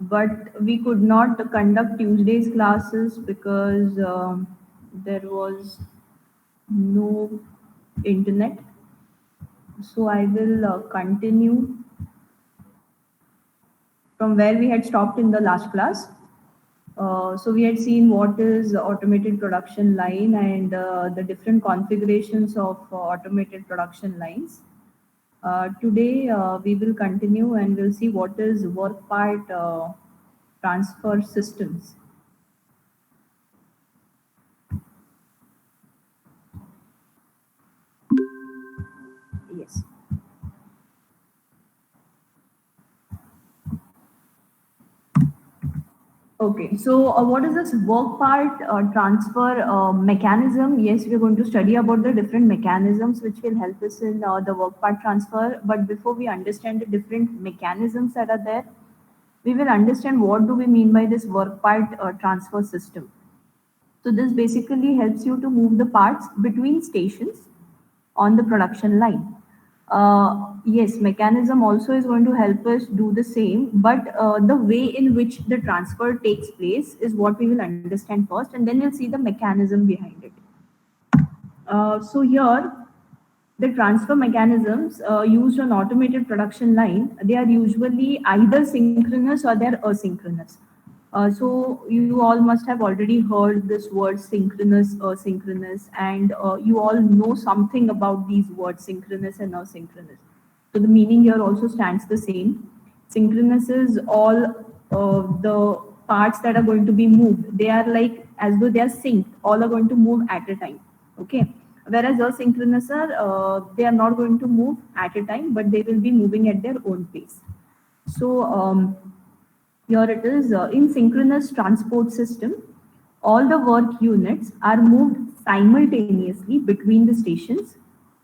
but we could not conduct Tuesday's classes because there was no internet. So I will continue from where we had stopped in the last class. So we had seen what is automated production line and the different configurations of automated production lines. Today we will continue and we'll see what is work part transfer systems. Yes. Okay, so what is this work part transfer mechanism? Yes, we're going to study about the different mechanisms which will help us in the work part transfer. But before we understand the different mechanisms that are there, we will understand what do we mean by this work part transfer system. So this basically helps you to move the parts between stations on the production line. Yes, mechanism also is going to help us do the same, but the way in which the transfer takes place is what we will understand first, and then we'll see the mechanism behind it. So here, the transfer mechanisms used on automated production line, they are usually either synchronous or they're asynchronous. So you all must have already heard this word synchronous, asynchronous, and you all know something about these words synchronous and asynchronous. So the meaning here also stands the same. Synchronous is all the parts that are going to be moved. They are like as though they are synced. All are going to move at a time. Okay. Whereas asynchronous are they are not going to move at a time, but they will be moving at their own pace. So here it is in synchronous transport system, all the work units are moved simultaneously between the stations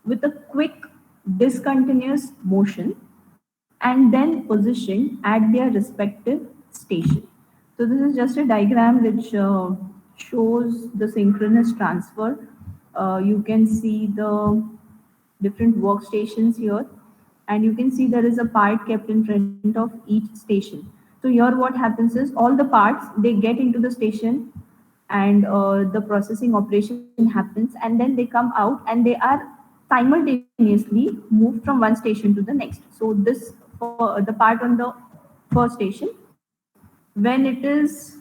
with a quick discontinuous motion and then positioned at their respective station. So this is just a diagram which shows the synchronous transfer. You can see the different workstations here, and you can see there is a part kept in front of each station. So here what happens is all the parts they get into the station and the processing operation happens, and then they come out and they are simultaneously moved from one station to the next. So this for the part on the first station, when it is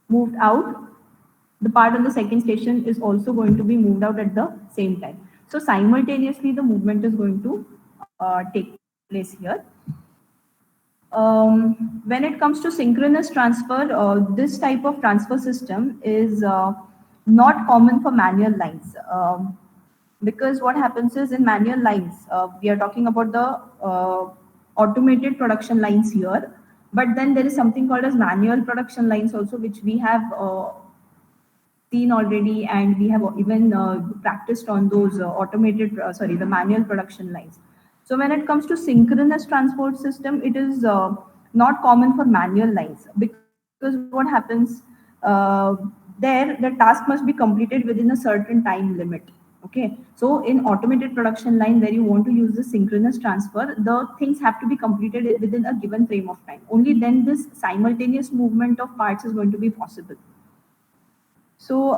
moved out, the part on the second station is also going to be moved out at the same time. So simultaneously the movement is going to take place here. When it comes to synchronous transfer, this type of transfer system is not common for manual lines. Because what happens is in manual lines, we are talking about the automated production lines here, but then there is something called as manual production lines also, which we have seen already, and we have even practiced on those the manual production lines. So when it comes to synchronous transport system, it is not common for manual lines, because what happens there, the task must be completed within a certain time limit. Okay, so in automated production line where you want to use the synchronous transfer, the things have to be completed within a given frame of time. Only then this simultaneous movement of parts is going to be possible. So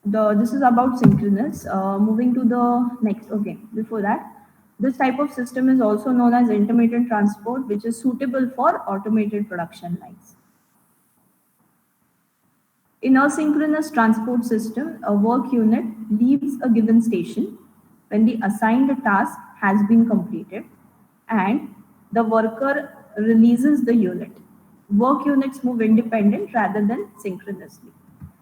this is about synchronous. Moving to the next. Okay, before that, this type of system is also known as intermittent transport, which is suitable for automated production lines. In a synchronous transport system, a work unit leaves a given station when the assigned task has been completed and the worker releases the unit. Work units move independent rather than synchronously.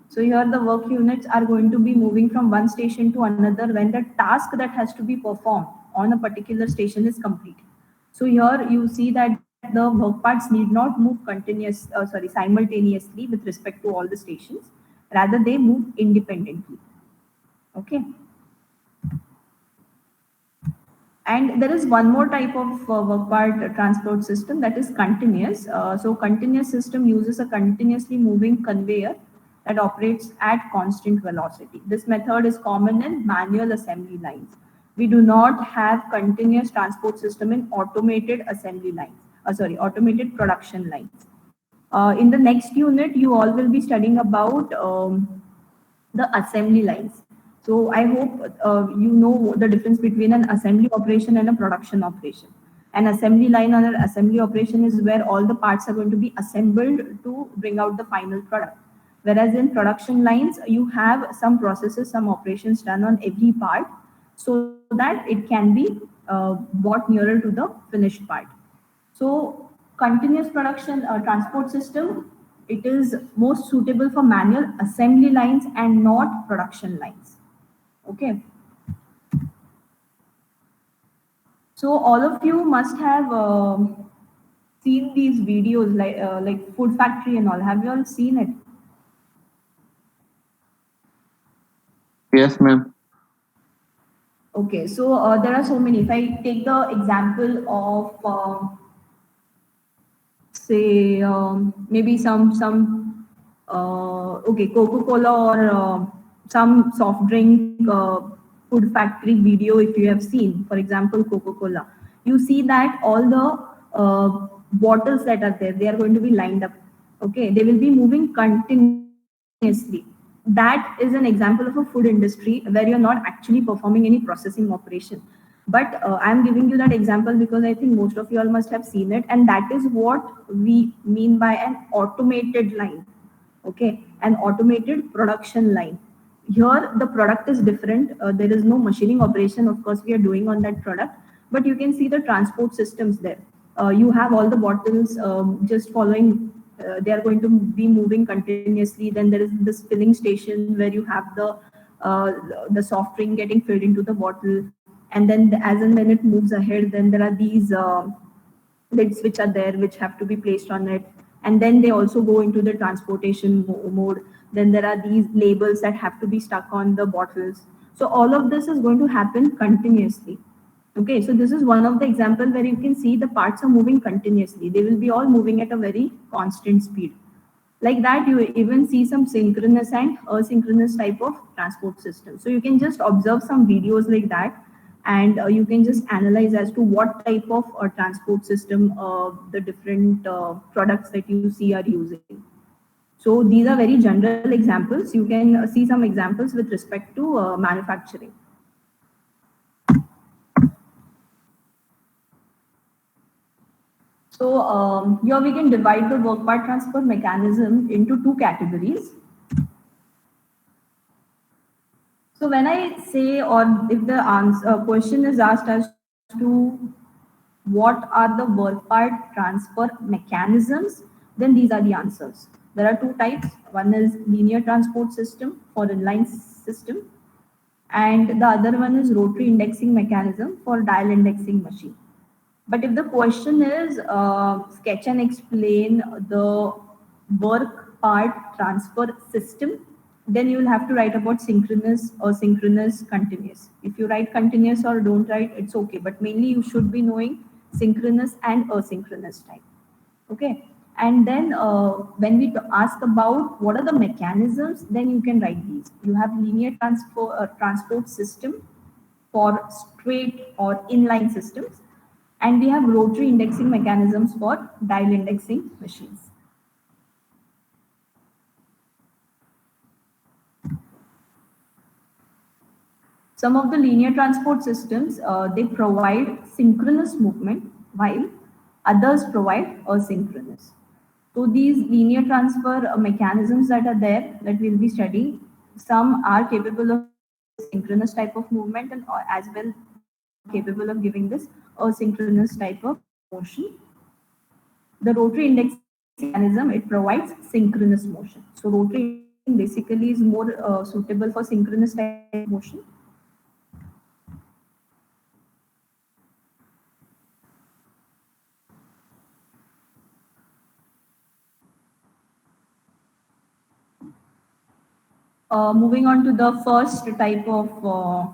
So here the work units are going to be moving from one station to another when the task that has to be performed on a particular station is complete. So here you see that the work parts need not move simultaneously with respect to all the stations. Rather, they move independently. Okay. And there is one more type of work part transport system, that is continuous. So continuous system uses a continuously moving conveyor that operates at constant velocity. This method is common in manual assembly lines. We do not have continuous transport system in automated assembly lines. Automated production lines. In the next unit, you all will be studying about the assembly lines. So I hope you know the difference between an assembly operation and a production operation. An assembly line or an assembly operation is where all the parts are going to be assembled to bring out the final product. Whereas in production lines, you have some processes, some operations done on every part so that it can be brought nearer to the finished part. So continuous production transport system, it is most suitable for manual assembly lines and not production lines. Okay. So all of you must have seen these videos like Food Factory and all. Have you all seen it? Yes, ma'am. Okay, so there are so many. If I take the example of say maybe some okay, Coca-Cola or some soft drink food factory video, if you have seen, for example, Coca-Cola, you see that all the bottles that are there, they are going to be lined up. Okay, they will be moving continuously. That is an example of a food industry where you're not actually performing any processing operation. But I'm giving you that example because I think most of you all must have seen it, and that is what we mean by an automated line. Okay, an automated production line. Here the product is different. There is no machining operation, of course, we are doing on that product, but you can see the transport systems there. You have all the bottles just following. They are going to be moving continuously. Then there is this filling station where you have uh, the soft drink getting filled into the bottle, and then as and when it moves ahead, then there are these lids which are there which have to be placed on it, and then they also go into the transportation mode. Then there are these labels that have to be stuck on the bottles. So all of this is going to happen continuously. Okay, so this is one of the example where you can see the parts are moving continuously. They will be all moving at a very constant speed. Like that, you even see some synchronous and asynchronous type of transport system. So you can just observe some videos like that, and you can just analyze as to what type of transport system the different products that you see are using. So these are very general examples. You can see some examples with respect to manufacturing. So here we can divide the work part transfer mechanism into two categories. So when I say, or if the answer question is asked as to what are the work part transfer mechanisms, then these are the answers. There are two types. One is linear transport system for inline system, and the other one is rotary indexing mechanism for dial indexing machine. But if the question is sketch and explain the work part transfer system, then you will have to write about synchronous or synchronous continuous. If you write continuous or don't write, it's okay. But mainly you should be knowing synchronous and asynchronous type. Okay. And then when we ask about what are the mechanisms, then you can write these. You have linear transport system for straight or inline systems, and we have rotary indexing mechanisms for dial indexing machines. Some of the linear transport systems, they provide synchronous movement while others provide asynchronous. So these linear transfer mechanisms that are there that we'll be studying, some are capable of synchronous type of movement, and as well capable of giving this asynchronous type of motion. The rotary indexing mechanism, it provides synchronous motion. So rotary basically is more suitable for synchronous type of motion. Moving on to the first type of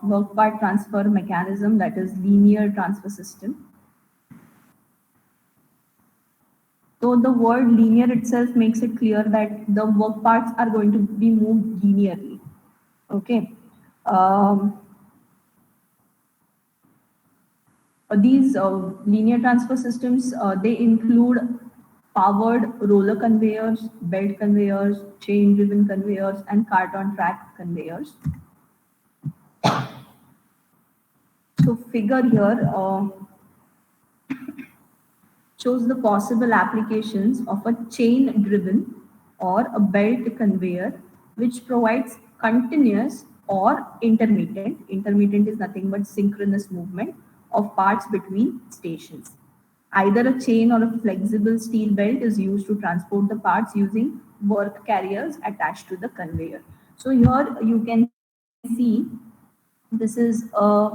work part transfer mechanism, that is linear transfer system. So the word linear itself makes it clear that the work parts are going to be moved linearly. Okay. Um, These linear transfer systems, they include powered roller conveyors, belt conveyors, chain-driven conveyors, and cart-on-track conveyors. So figure here shows the possible applications of a chain-driven or a belt conveyor, which provides continuous or intermittent. Intermittent is nothing but synchronous movement of parts between stations. Either a chain or a flexible steel belt is used to transport the parts using work carriers attached to the conveyor. So here you can see this is a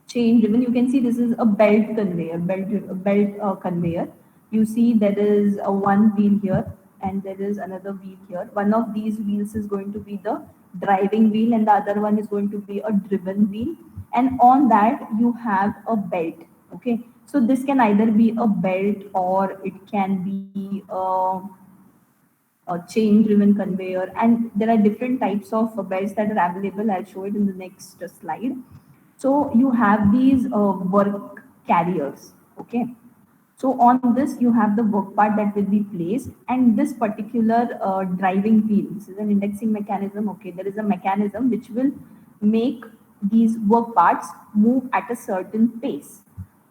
chain driven. You can see this is a belt conveyor, belt conveyor. You see there is a one wheel here and there is another wheel here. One of these wheels is going to be the driving wheel and the other one is going to be a driven wheel. And on that you have a belt. Okay, so this can either be a belt or it can be a chain driven conveyor, and there are different types of belts that are available. I'll show it in the next slide. So you have these work carriers. Okay, so on this you have the work part that will be placed, and this particular driving wheel, this is an indexing mechanism. Okay, there is a mechanism which will make these work parts move at a certain pace.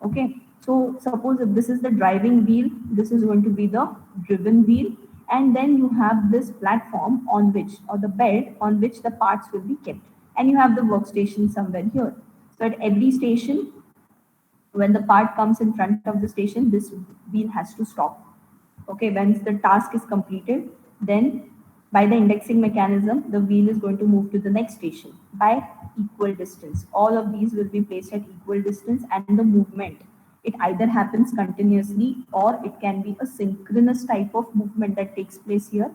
Okay, so suppose if this is the driving wheel, this is going to be the driven wheel, and then you have this platform on which, or the belt on which the parts will be kept, and you have the workstation somewhere here. So at every station, when the part comes in front of the station, this wheel has to stop. Okay, once the task is completed, then by the indexing mechanism, the wheel is going to move to the next station by equal distance. All of these will be placed at equal distance, and the movement, it either happens continuously or it can be a synchronous type of movement that takes place here.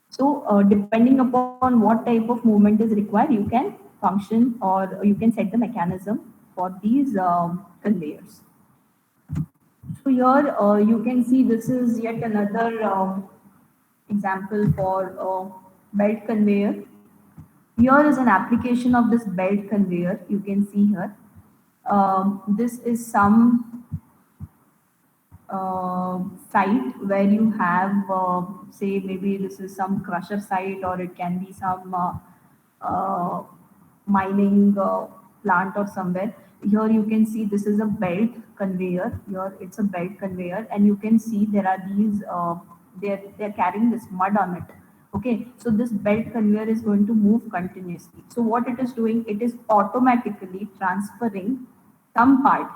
So depending upon what type of movement is required, you can function or you can set the mechanism for these conveyors. So here you can see this is yet another example for belt conveyor. Here is an application of this belt conveyor. You can see here. This is some site where you have, say, maybe this is some crusher site or it can be some mining plant or somewhere. Here you can see this is a belt conveyor. Here it's a belt conveyor, and you can see there are these. They're carrying this mud on it. Okay, so this belt conveyor is going to move continuously. So what it is doing, it is automatically transferring some part.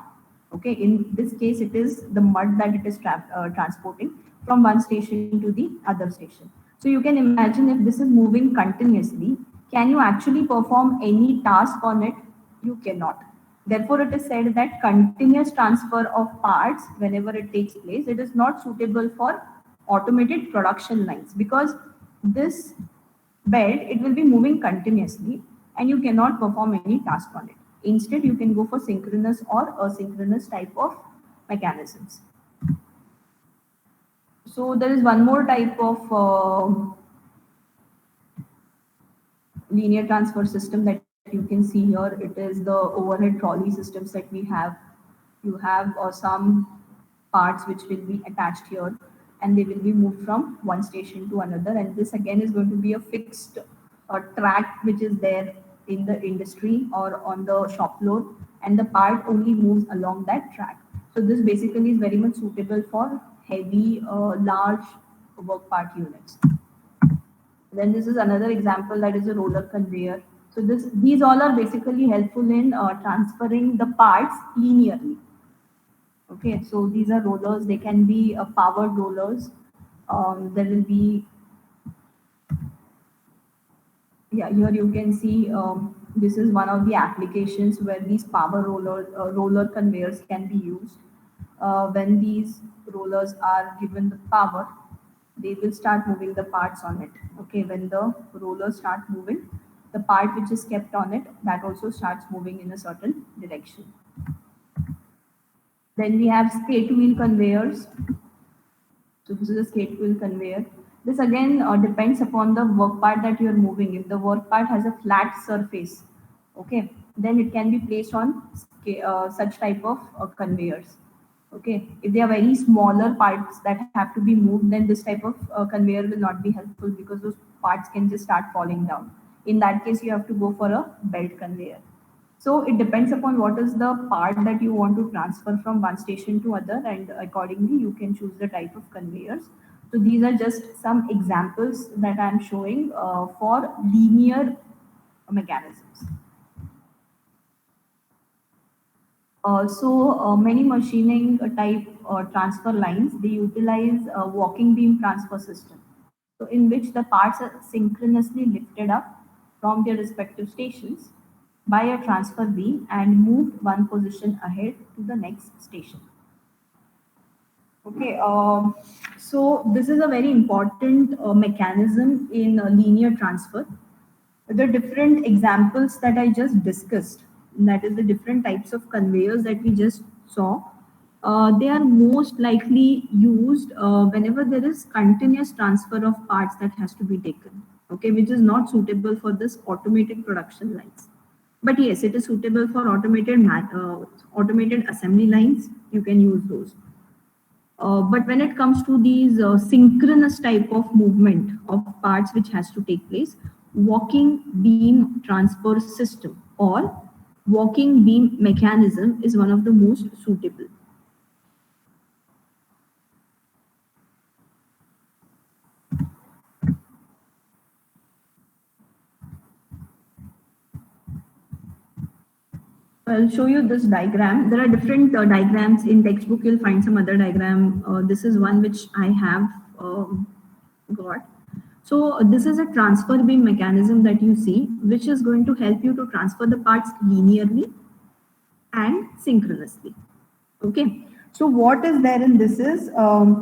Okay, in this case, it is the mud that it is transporting from one station to the other station. So you can imagine if this is moving continuously, can you actually perform any task on it? You cannot. Therefore, it is said that continuous transfer of parts, whenever it takes place, it is not suitable for automated production lines, because this belt, it will be moving continuously and you cannot perform any task on it. Instead, you can go for synchronous or asynchronous type of mechanisms. So there is one more type of linear transfer system that you can see here. It is the overhead trolley systems that we have. You have some parts which will be attached here and they will be moved from one station to another, and this again is going to be a fixed track which is there in the industry or on the shop floor, and the part only moves along that track. So this basically is very much suitable for heavy large work part units. Then this is another example, that is a roller conveyor. So these all are basically helpful in transferring the parts linearly. Okay, so these are rollers. They can be powered rollers. There will be, yeah, here you can see this is one of the applications where these power roller conveyors can be used. When these rollers are given the power, they will start moving the parts on it. Okay, when the rollers start moving, the part which is kept on it, that also starts moving in a certain direction. Then we have skate wheel conveyors. So this is a skate wheel conveyor. This again depends upon the work part that you are moving. If the work part has a flat surface, okay, then it can be placed on okay, such type of conveyors. Okay, if they are very smaller parts that have to be moved, then this type of conveyor will not be helpful because those parts can just start falling down. In that case, you have to go for a belt conveyor. So it depends upon what is the part that you want to transfer from one station to other, and accordingly you can choose the type of conveyors. So these are just some examples that I'm showing for linear mechanisms. Many machining type transfer lines, they utilize a walking beam transfer system. So in which the parts are synchronously lifted up from their respective stations by a transfer beam and moved one position ahead to the next station. Okay, so this is a very important mechanism in linear transfer. The different examples that I just discussed, that is the different types of conveyors that we just saw, they are most likely used whenever there is continuous transfer of parts that has to be taken, okay, which is not suitable for this automated production lines. But yes, it is suitable for automated assembly lines. You can use those. But when it comes to these synchronous type of movement of parts which has to take place, walking beam transfer system or walking beam mechanism is one of the most suitable. I'll show you this diagram. There are different diagrams in textbook. You'll find some other diagram. This is one which I have got. So this is a transfer beam mechanism that you see, which is going to help you to transfer the parts linearly and synchronously. Okay. So what is there in this is,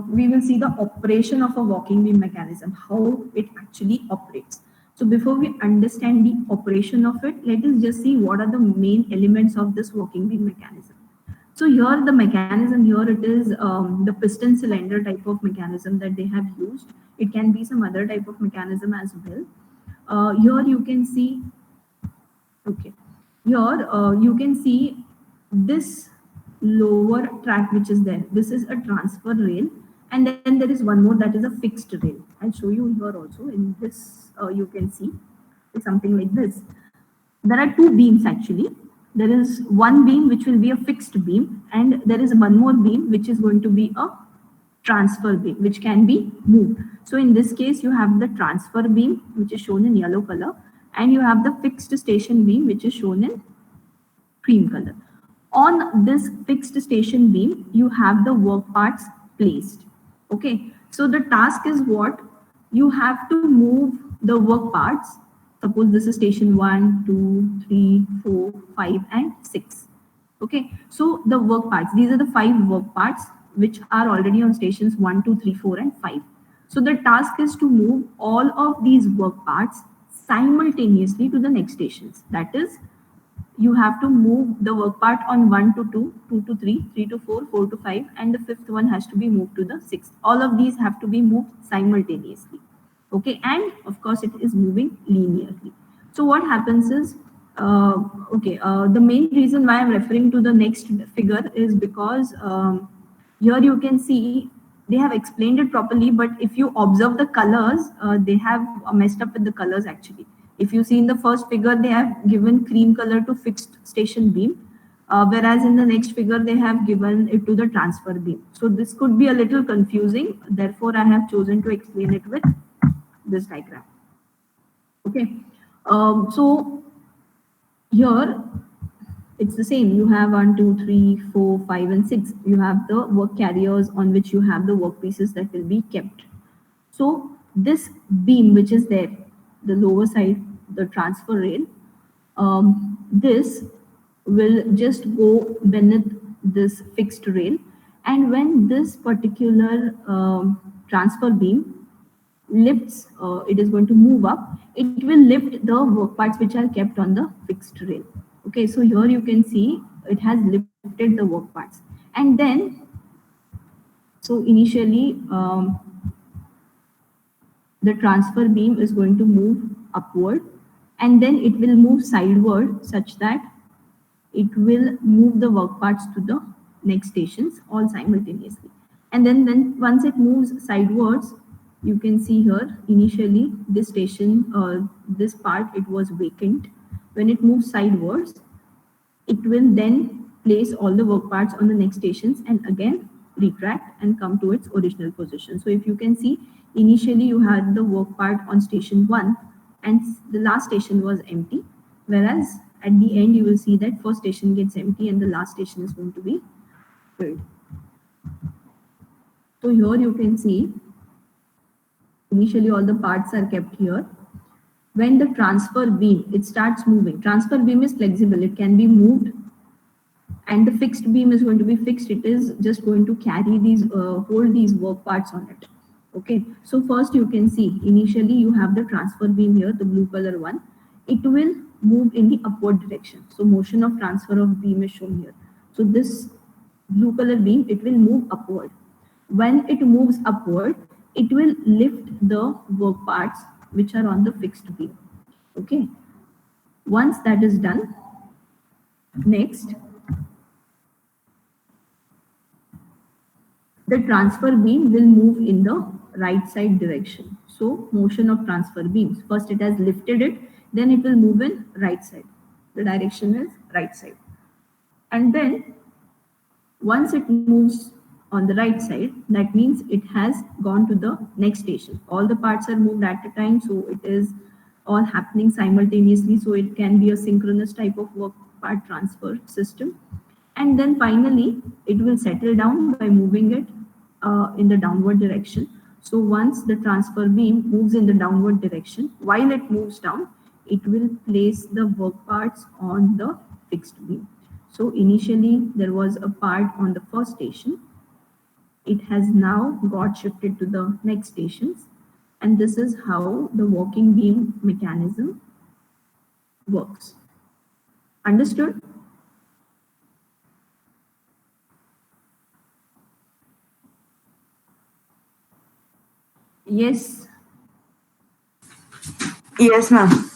we will see the operation of a walking beam mechanism, how it actually operates. So before we understand the operation of it, let us just see what are the main elements of this walking beam mechanism. So here the mechanism, here it is the piston cylinder type of mechanism that they have used. It can be some other type of mechanism as well. Here you can see, okay, here you can see this lower track which is there. This is a transfer rail, and then there is one more that is a fixed rail. I'll show you here also. In this you can see something like this. There are two beams actually. There is one beam which will be a fixed beam, and there is one more beam which is going to be a transfer beam which can be moved. So in this case you have the transfer beam which is shown in yellow color, and you have the fixed station beam which is shown in cream color. On this fixed station beam, you have the work parts placed. Okay, so the task is what? You have to move the work parts. Suppose this is station 1, 2, 3, 4, 5, and 6. Okay, so the work parts, these are the 5 work parts which are already on stations 1, 2, 3, 4, and 5. So the task is to move all of these work parts simultaneously to the next stations. That is, you have to move the work part on 1 to 2, 2 to 3, 3 to 4, 4 to 5, and the 5th one has to be moved to the 6th. All of these have to be moved simultaneously. Okay, and of course it is moving linearly. So what happens is, the main reason why I'm referring to the next figure is because here you can see they have explained it properly, but if you observe the colors, they have messed up with the colors actually. If you see in the first figure, they have given cream color to fixed station beam, whereas in the next figure, they have given it to the transfer beam. So this could be a little confusing. Therefore, I have chosen to explain it with this diagram. Okay. So here, it's the same. You have 1, 2, 3, 4, 5, and 6. You have the work carriers on which you have the work pieces that will be kept. So this beam which is there, the lower side, the transfer rail, this will just go beneath this fixed rail, and when this particular transfer beam lifts, it is going to move up, it will lift the work parts which are kept on the fixed rail. Okay, so here you can see it has lifted the work parts, and then so initially the transfer beam is going to move upward, and then it will move sideward such that it will move the work parts to the next stations all simultaneously. And then once it moves sidewards, you can see here initially this station, this part, it was vacant. When it moves sidewards, it will then place all the work parts on the next stations and again retract and come to its original position. So if you can see, initially you had the work part on station 1 and the last station was empty, whereas at the end you will see that first station gets empty and the last station is going to be filled. So here you can see initially all the parts are kept here. When the transfer beam, it starts moving. Transfer beam is flexible, it can be moved, and the fixed beam is going to be fixed. It is just going to carry these, hold these work parts on it. Okay, so first you can see initially you have the transfer beam here, the blue color one. It will move in the upward direction. So motion of transfer of beam is shown here. So this blue color beam, it will move upward. When it moves upward, it will lift the work parts which are on the fixed beam. Okay, once that is done, next the transfer beam will move in the right side direction. So motion of transfer beams, first it has lifted it, then it will move in right side. The direction is right side. And then once it moves on the right side, that means it has gone to the next station. All the parts are moved at a time, so it is all happening simultaneously. So it can be a synchronous type of work part transfer system. And then finally, it will settle down by moving it in the downward direction. So once the transfer beam moves in the downward direction, while it moves down, it will place the work parts on the fixed beam. So initially there was a part on the first station. It has now got shifted to the next stations. And this is how the walking beam mechanism works. Understood? Yes. Yes, ma'am.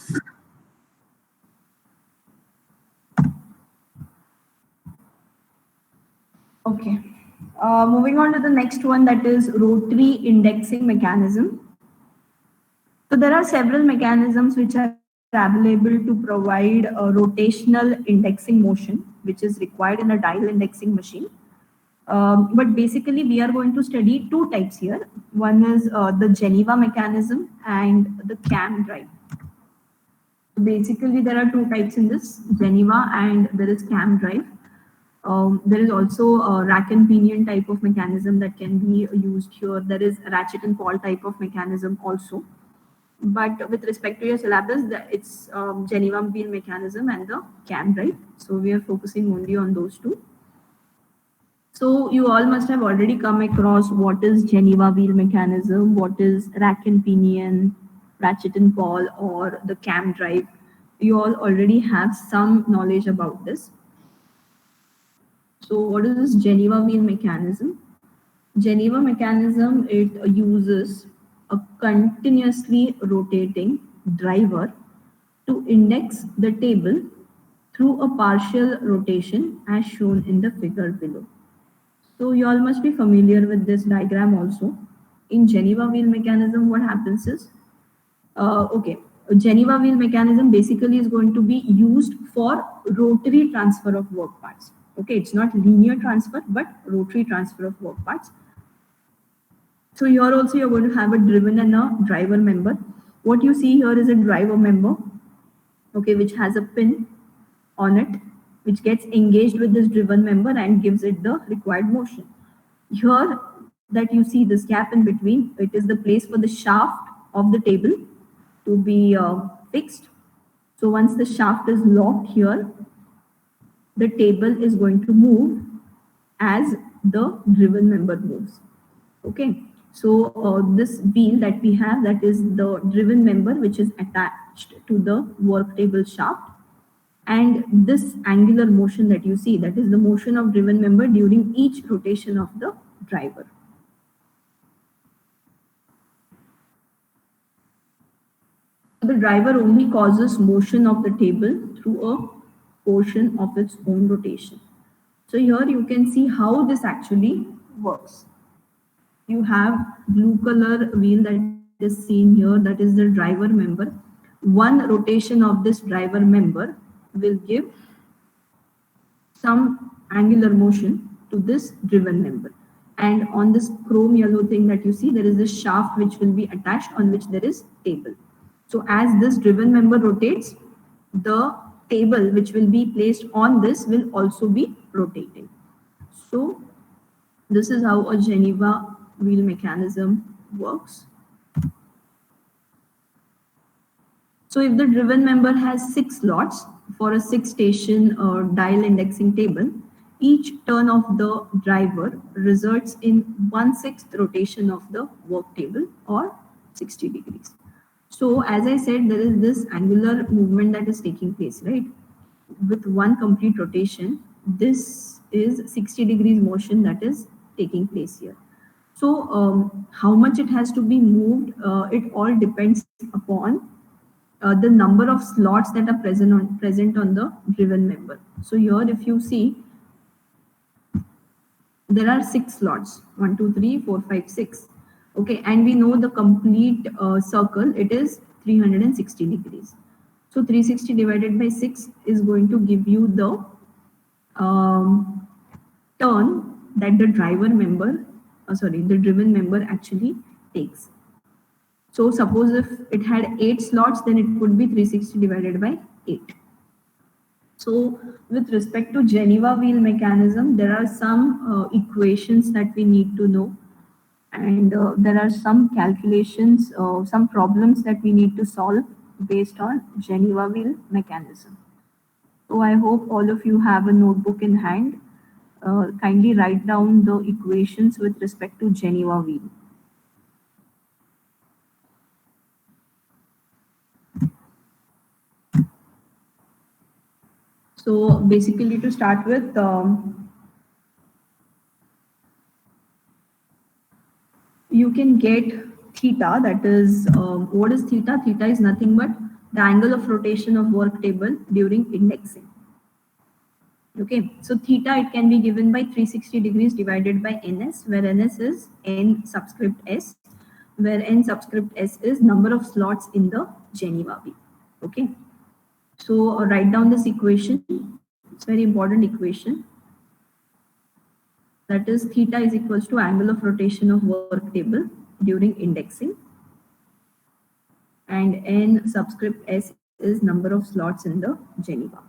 Okay. Moving on to the next one, that is rotary indexing mechanism. So there are several mechanisms which are available to provide a rotational indexing motion, which is required in a dial indexing machine. But basically, we are going to study two types here. One is the Geneva mechanism and the cam drive. Basically, there are two types in this, Geneva and there is cam drive. There is also a rack and pinion type of mechanism that can be used here. There is a ratchet and pawl type of mechanism also. But with respect to your syllabus, it's Geneva wheel mechanism and the cam drive. So we are focusing only on those two. So you all must have already come across what is Geneva wheel mechanism, what is rack and pinion, ratchet and pawl, or the cam drive. You all already have some knowledge about this. So what is this Geneva wheel mechanism? Geneva mechanism, it uses a continuously rotating driver to index the table through a partial rotation as shown in the figure below. So you all must be familiar with this diagram also. In Geneva wheel mechanism, what happens is, a Geneva wheel mechanism basically is going to be used for rotary transfer of work parts. Okay, it's not linear transfer, but rotary transfer of work parts. So here also you're going to have a driven and a driver member. What you see here is a driver member, okay, which has a pin on it, which gets engaged with this driven member and gives it the required motion. Here that you see this gap in between, it is the place for the shaft of the table to be fixed. So once the shaft is locked here, the table is going to move as the driven member moves. Okay, so this wheel that we have, that is the driven member which is attached to the work table shaft. And this angular motion that you see, that is the motion of driven member during each rotation of the driver. The driver only causes motion of the table through a portion of its own rotation. So here you can see how this actually works. You have blue color wheel that is seen here, that is the driver member. One rotation of this driver member will give some angular motion to this driven member. And on this chrome yellow thing that you see, there is this shaft which will be attached on which there is table. So as this driven member rotates, the table which will be placed on this will also be rotating. So this is how a Geneva wheel mechanism works. So if the driven member has 6 slots for a 6-station dial indexing table, each turn of the driver results in 1/6 rotation of the work table or 60 degrees. So as I said, there is this angular movement that is taking place, right? With one complete rotation, this is 60 degrees motion that is taking place here. So how much it has to be moved, it all depends upon the number of slots that are present on the driven member. So here if you see, there are 6 slots, 1 2 3 4 5 6. Okay, and we know the complete circle, it is 360 degrees. So 360 divided by 6 is going to give you the turn that the the driven member actually takes. So suppose if it had 8 slots, then it would be 360 divided by 8. So with respect to Geneva wheel mechanism, there are some equations that we need to know, and there are some calculations, some problems that we need to solve based on Geneva wheel mechanism. So I hope all of you have a notebook in hand. Kindly write down the equations with respect to Geneva wheel. So basically, to start with, you can get theta, that is, what is theta? Theta is nothing but the angle of rotation of work table during indexing. Okay, so theta, it can be given by 360 degrees divided by ns, where ns is n subscript s, where n subscript s is number of slots in the Geneva wheel. Okay, so write down this equation. It's very important equation. That is, theta is equals to angle of rotation of work table during indexing, and n subscript s is number of slots in the Geneva.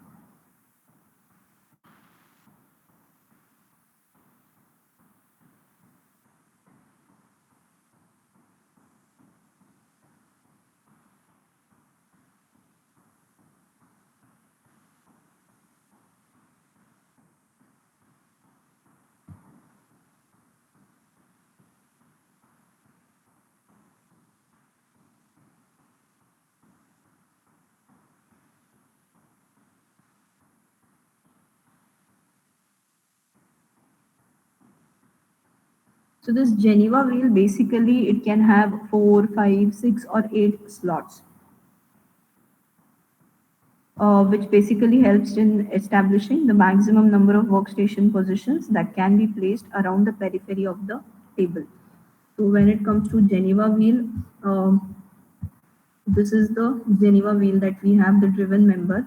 So this Geneva wheel, basically it can have 4, 5, 6 or 8 slots, which basically helps in establishing the maximum number of workstation positions that can be placed around the periphery of the table. So when it comes to Geneva wheel, this is the Geneva wheel that we have, the driven member.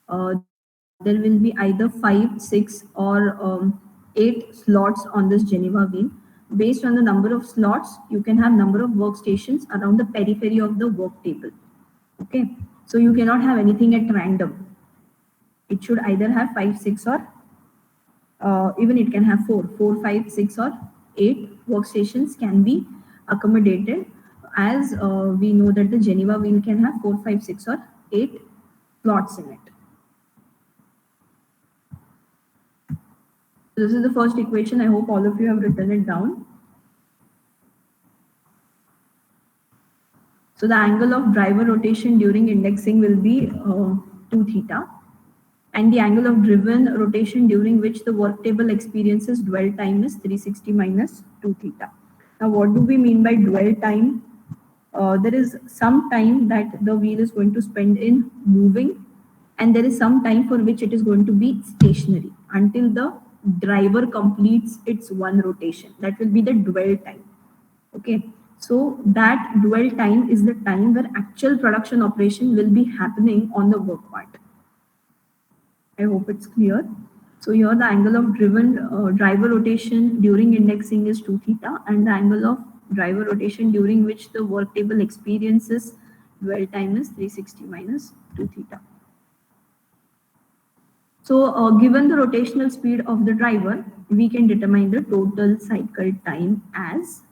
There will be either 5, 6 or 8 slots on this Geneva wheel. Based on the number of slots, you can have number of workstations around the periphery of the work table. Okay, so you cannot have anything at random. It should either have 5, 6 or even it can have 4, 5, 6 or 8 workstations can be accommodated, as we know that the Geneva wheel can have 4, 5, 6 or 8 slots in it. This is the first equation. I hope all of you have written it down. So the angle of driver rotation during indexing will be 2 theta, and the angle of driven rotation during which the work table experiences dwell time is 360 minus 2 theta. Now what do we mean by dwell time? There is some time that the wheel is going to spend in moving, and there is some time for which it is going to be stationary until the driver completes its one rotation. That will be the dwell time. Okay, so that dwell time is the time where actual production operation will be happening on the work part. I hope it's clear. So here the angle of driver rotation during indexing is 2 theta, and the angle of driver rotation during which the work table experiences dwell time is 360 minus 2 theta. So given the rotational speed of the driver, we can determine the total cycle time as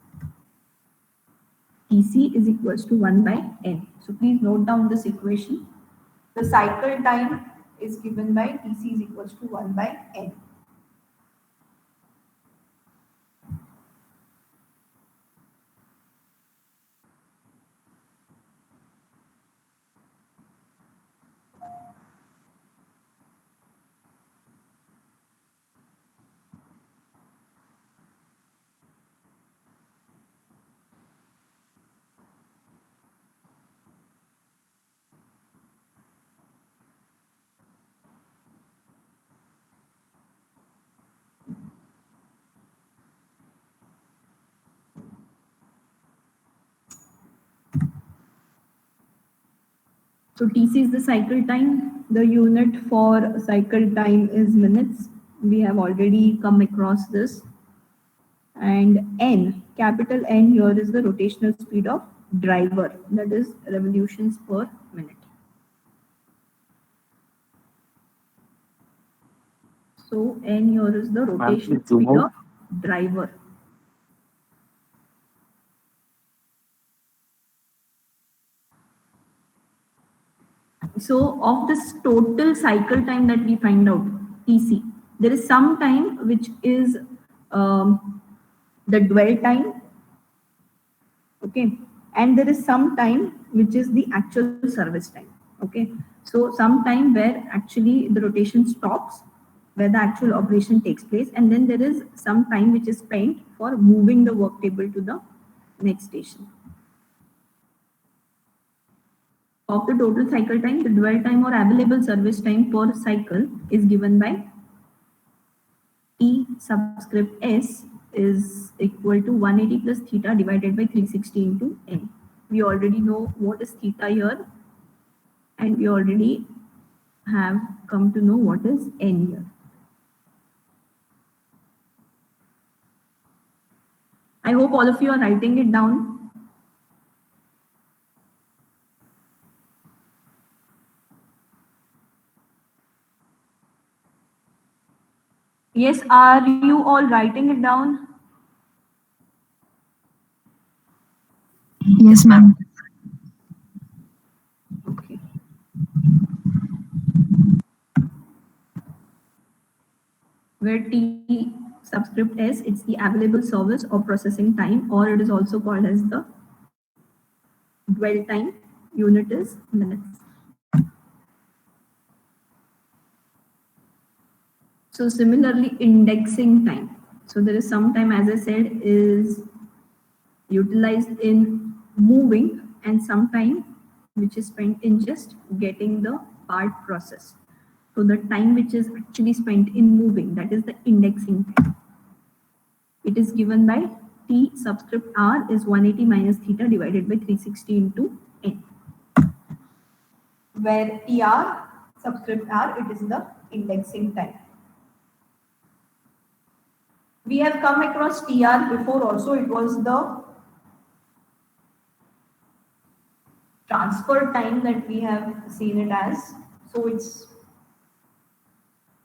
Tc is equals to 1 by n. So please note down this equation. The cycle time is given by Tc is equals to 1 by n. So Tc is the cycle time. The unit for cycle time is minutes. We have already come across this. And n, capital N here is the rotational speed of driver, that is revolutions per minute. So n here is the rotational speed of driver. So of this total cycle time that we find out, Tc, there is some time which is the dwell time, okay, and there is some time which is the actual service time, okay. So some time where actually the rotation stops, where the actual operation takes place, and then there is some time which is spent for moving the work table to the next station. Of the total cycle time, the dwell time or available service time per cycle is given by T subscript S is equal to 180 plus theta divided by 360 into n. We already know what is theta here, and we already have come to know what is n here. I hope all of you are writing it down. Yes, are you all writing it down? Yes, ma'am. Okay. Where T subscript S, it's the available service or processing time, or it is also called as the dwell time. Unit is minutes. So similarly, indexing time. So there is some time, as I said, is utilized in moving, and some time which is spent in just getting the part processed. So the time which is actually spent in moving, that is the indexing time. It is given by T subscript R is 180 minus theta divided by 360 into n. Where TR subscript R, it is the indexing time. We have come across TR before also. It was the transfer time that we have seen it as. So it's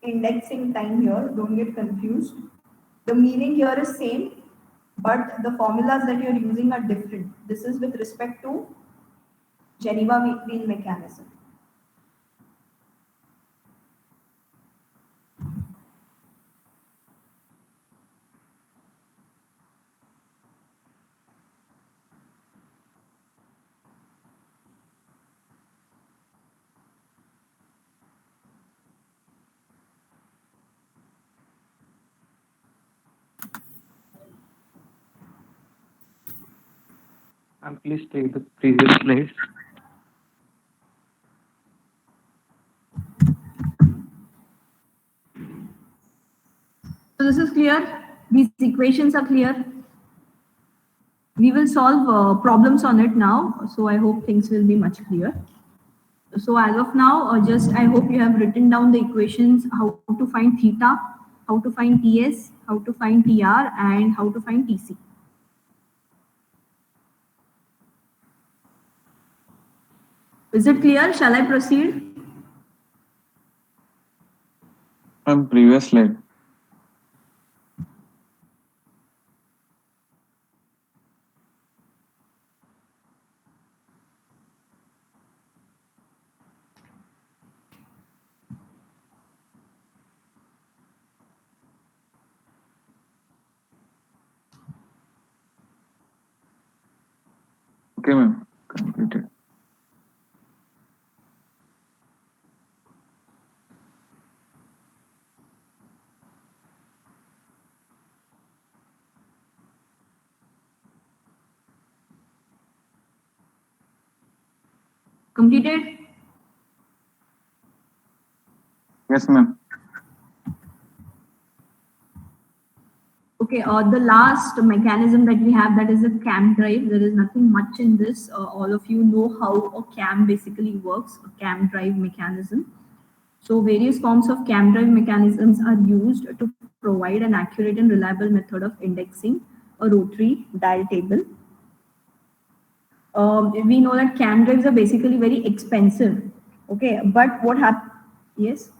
indexing time here. Don't get confused. The meaning here is same, but the formulas that you're using are different. This is with respect to Geneva wheel mechanism. And please take the previous slide. this is clear. These equations are clear. We will solve problems on it now. So I hope things will be much clearer. So as of now, I hope you have written down the equations, how to find theta, how to find TS, how to find TR, and how to find TC. Is it clear? Shall I proceed? Previous slide. Okay, ma'am. Completed. Completed? Yes, ma'am. Okay, the last mechanism that we have, that is a cam drive. There is nothing much in this. All of you know how a cam basically works, a cam drive mechanism. So various forms of cam drive mechanisms are used to provide an accurate and reliable method of indexing a rotary dial table. We know that cam drives are basically very expensive. Okay, but what happens? Yes.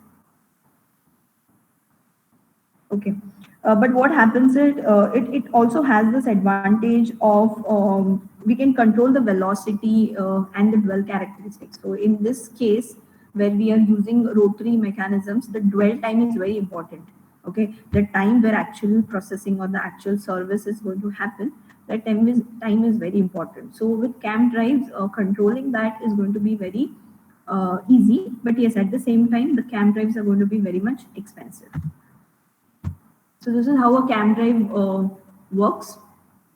Okay, but what happens is it also has this advantage of we can control the velocity and the dwell characteristics. So in this case, where we are using rotary mechanisms, the dwell time is very important. Okay, the time where actual processing or the actual service is going to happen, that time is very important. So with cam drives, controlling that is going to be very easy. But yes, at the same time, the cam drives are going to be very much expensive. So this is how a cam drive works.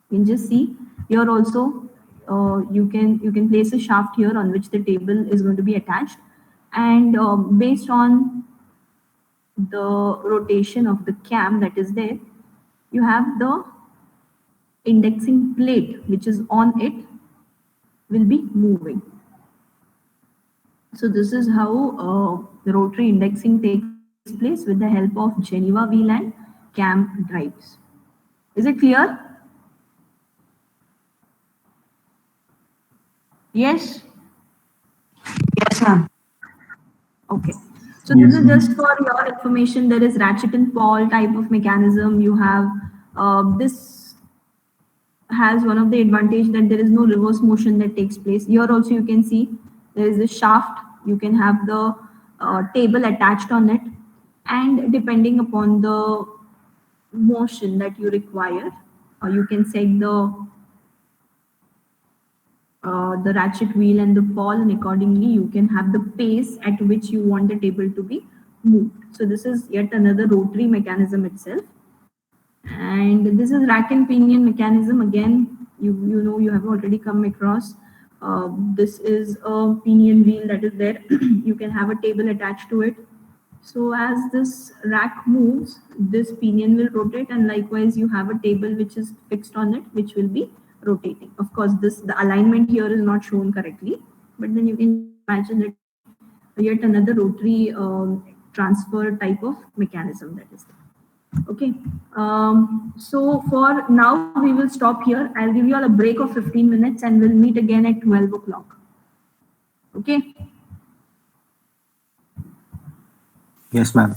You can just see here also. You can place a shaft here on which the table is going to be attached, and based on the rotation of the cam that is there, you have the indexing plate which is on it will be moving. So this is how the rotary indexing takes place with the help of Geneva wheel and cam drives. Is it clear? Yes? Yes, ma'am. Okay. So this is just for your information. There is ratchet and pawl type of mechanism. You have this has one of the advantage that there is no reverse motion that takes place. Here also you can see there is a shaft. You can have the table attached on it, and depending upon the motion that you require, you can set the ratchet wheel and the pawl, and accordingly you can have the pace at which you want the table to be moved. So this is yet another rotary mechanism itself. And this is rack and pinion mechanism. Again, you know, you have already come across. This is a pinion wheel that is there. You can have a table attached to it. So as this rack moves, this pinion will rotate, and likewise you have a table which is fixed on it, which will be rotating. Of course, the alignment here is not shown correctly, but then you can imagine it yet another rotary transfer type of mechanism that is there. Okay, so for now we will stop here. I'll give you all a break of 15 minutes and we'll meet again at 12 o'clock. Okay. Yes, ma'am.